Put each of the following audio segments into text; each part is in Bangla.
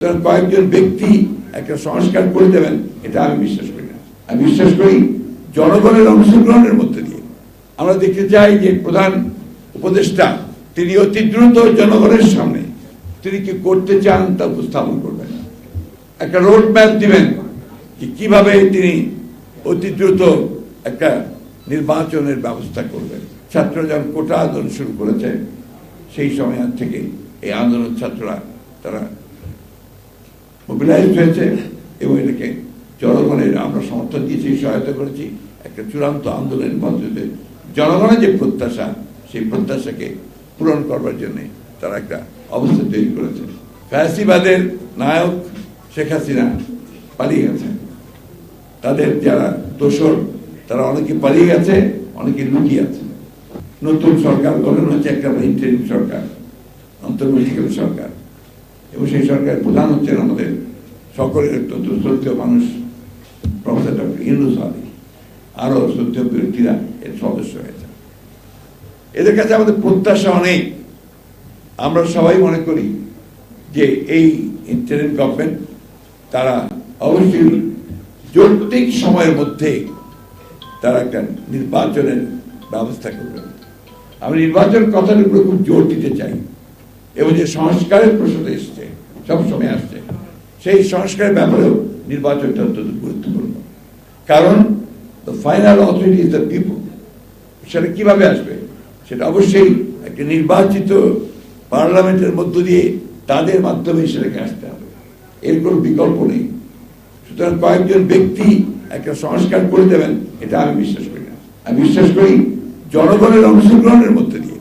কয়েকজন ব্যক্তি একটা সংস্কার করে দেবেন, এটা আমি বিশ্বাস করি না। আমি বিশ্বাস করি জনগণের অংশগ্রহণের মধ্যে দিয়ে। আমরা দেখতে চাই যে প্রধান উপদেষ্টা তিনি অতি দ্রুত জনগণের সামনে তিনি কি করতে চান তা উপস্থাপন করবেন, একটা রোড ম্যাপ দিবেন যে কিভাবে তিনি অতি দ্রুত একটা নির্বাচনের ব্যবস্থা করবেন। ছাত্ররা যখন কোটা আন্দোলন শুরু করেছে সেই সময় থেকে এই আন্দোলন ছাত্ররা তারা মোবিলাইজ হয়েছে এবং এটাকে জনগণের আমরা সমর্থন দিয়েছি, সহায়তা করেছি। একটা চূড়ান্ত আন্দোলনের মধ্যে জনগণের যে প্রত্যাশা সেই প্রত্যাশাকে পূরণ করবার জন্য তারা একটা অবস্থা তৈরি করেছে। ফ্যাসিবাদের নায়ক শেখ হাসিনা পালিয়ে গেছে, তাদের যারা দোসর তারা অনেকে পালিয়ে গেছে, অনেকে লুকিয়ে আছে। নতুন সরকার গঠন হচ্ছে, একটা ইন্টারিম সরকার, অন্তর্বর্তীকালীন সরকার, এবং সেই সরকারের প্রধান হচ্ছেন আমাদের সকলের অত্যন্ত শ্রদ্ধেয় মানুষ প্রফেসর ডক্টর ইউনূস আলী, আরো শ্রদ্ধেয় ব্যক্তিরা এর সদস্য হয়েছে। এদের কাছে আমাদের প্রত্যাশা অনেক। আমরা সবাই মনে করি যে এই ইন্টারিম গভর্নমেন্ট তারা অবশ্যই যৌক্তিক সময়ের মধ্যে তারা একটা নির্বাচনের ব্যবস্থা করবেন। আমি নির্বাচন কথার উপরে খুব জোর দিতে চাই, এবং যে সংস্কারের প্রশ্ন এসছে সবসময় আসছে, সেই সংস্কারের ব্যাপারেও নির্বাচনটা অত্যন্ত গুরুত্বপূর্ণ। কারণ the final authority is the people. সেটা কিভাবে আসবে? সেটা অবশ্যই একটা নির্বাচিত পার্লামেন্টের মধ্য দিয়ে তাদের মাধ্যমে সেটাকে আসতে হবে, এর কোনো বিকল্প নেই। সুতরাং কয়েকজন ব্যক্তি একটা সংস্কার করে দেবেন, এটা আমি বিশ্বাস করি না। আমি বিশ্বাস করি জনগণের অংশগ্রহণের মধ্যে দিয়ে।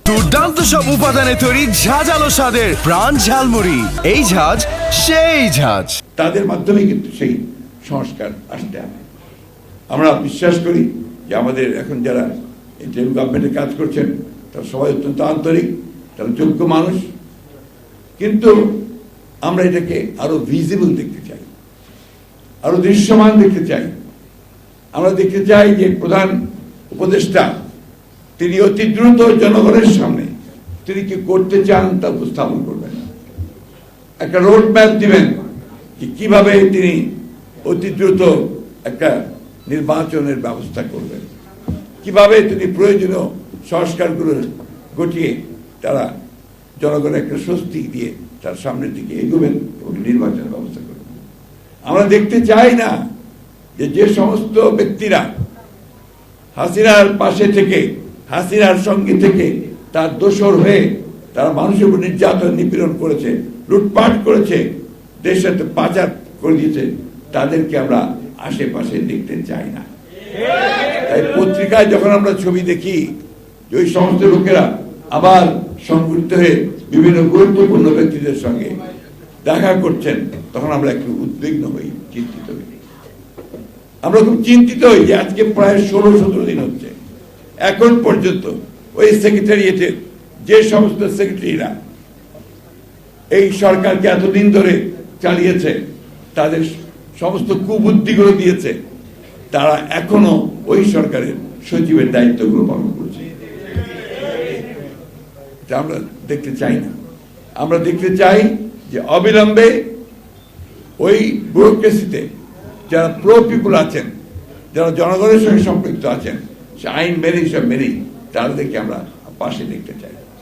দুর্দান্ত সব উপাদানে তৈরি ঝাঁঝালো স্বাদের প্রাণ ঝালমুড়ি, এই ঝাঁজ সেই ঝাঁজ, তাদের মাধ্যমে কিন্তু সেই সংস্কার আসতে হবে। আমরা বিশ্বাস করি যে আমাদের এখন যারা ইন্টারিম গভর্নমেন্টে কাজ করছেন তারা সবাই অত্যন্ত আন্তরিক, তারা যোগ্য মানুষ, কিন্তু আমরা এটাকে আরো ভিজিবল দেখতে চাই, আরো দৃশ্যমান দেখতে চাই। আমরা দেখতে চাই যে প্রধান উপদেষ্টা তিনি অতি দ্রুত জনগণের সামনে তিনি কি করতে চান তা উপস্থাপন করবেন, একটা রোড ম্যাপ দিবেন যে কিভাবে তিনি অতি দ্রুত একটা নির্বাচনের ব্যবস্থা করবেন, কিভাবে তিনি প্রয়োজনীয় সংস্কারগুলো ঘটিয়ে তারা জনগণের একটা স্বস্তি দিয়ে তার সামনের দিকে এগোবেন এবং নির্বাচনের ব্যবস্থা করবেন। আমরা দেখতে চাই না যে সমস্ত ব্যক্তিরা হাসিনার পাশে থেকে, হাসিনার সঙ্গে থেকে তার দোসর হয়ে তারা মানুষের উপর নির্যাতন নিপীড়ন করেছে, লুটপাট করেছে, দেশের পাচার করে দিয়েছে, তাদেরকে আমরা আশেপাশে দেখতে চাই না। তাই পত্রিকায় যখন আমরা ছবি দেখি যে ওই সমস্ত লোকেরা আবার সংগঠিত হয়ে বিভিন্ন গুরুত্বপূর্ণ ব্যক্তিদের সঙ্গে দেখা করছেন, তখন আমরা একটু উদ্বিগ্ন হই, চিন্তিত হই। আমরা খুব চিন্তিত হই যে আজকে প্রায় 16-17 দিন হচ্ছে, এখন পর্যন্ত ওই সেক্রেটারিয়েটের যে সমস্ত সেক্রেটারিরা এই সরকারকে এতদিন ধরে চালিয়েছে, তাদের সমস্ত কুবুদ্ধিগুলো দিয়েছে, তারা এখনো ওই সরকারের সচিবের দায়িত্বগুলো পালন করছে। এটা আমরা দেখতে চাই না। আমরা দেখতে চাই যে অবিলম্বে ওই ব্যুরোক্রেসিতে যারা প্রো পিপুল আছেন, যারা জনগণের সঙ্গে সম্পৃক্ত আছেন, সে আইন মেনেই সব মেনেই তাদেরকে আমরা পাশে দেখতে চাই।